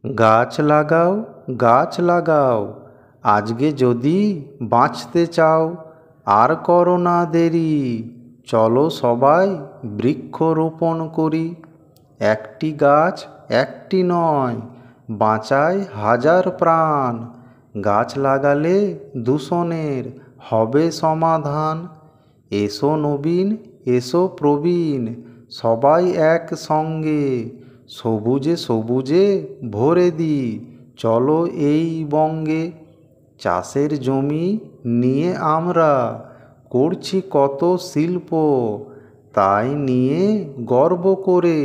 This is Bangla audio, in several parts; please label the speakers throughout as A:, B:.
A: গাছ লাগাও, গাছ লাগাও, আজকে যদি বাঁচতে চাও। আর করো না দেরি, চলো সবাই বৃক্ষরোপণ করি। একটি গাছ একটি নয়, বাঁচায় হাজার প্রাণ। গাছ লাগালে দূষণের হবে সমাধান। এসো নবীন, এসো প্রবীণ, সবাই একসঙ্গে সবুজে সবুজে ভরে দিই চলো এই বঙ্গে। চাষের জমি নিয়ে আমরা করছি কত শিল্প, তাই নিয়ে গর্ব করে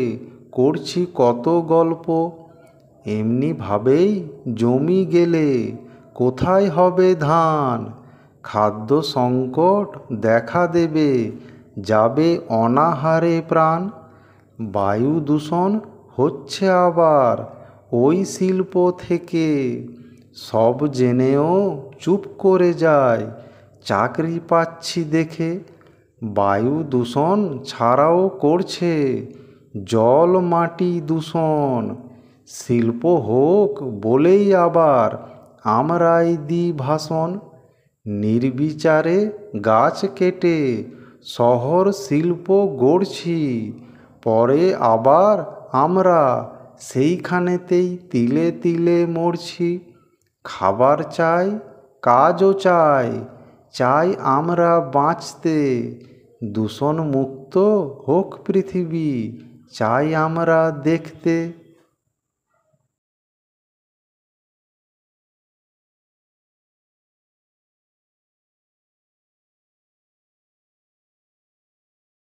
A: করছি কত গল্প। এমনিভাবেই জমি গেলে কোথায় হবে ধান? খাদ্য সংকট দেখা দেবে, যাবে অনাহারে প্রাণ। বায়ু দূষণ হচ্ছে আবার ওই শিল্প থেকে, সব জেনেও চুপ করে যায় চাকরি পাচ্ছি দেখে। বায়ু দূষণ ছাড়াও করছে জল মাটি দূষণ, শিল্প হোক বলেই আবার আমরাই দিই ভাষণ। নির্বিচারে গাছ কেটে শহর শিল্প গড়ছি, পরে আবার আমরা সেইখানেতেই তিলে তিলে মরছি। খাবার চাই, কাজও চাই, চাই আমরা বাঁচতে। দূষণমুক্ত হোক পৃথিবী, চাই আমরা দেখতে।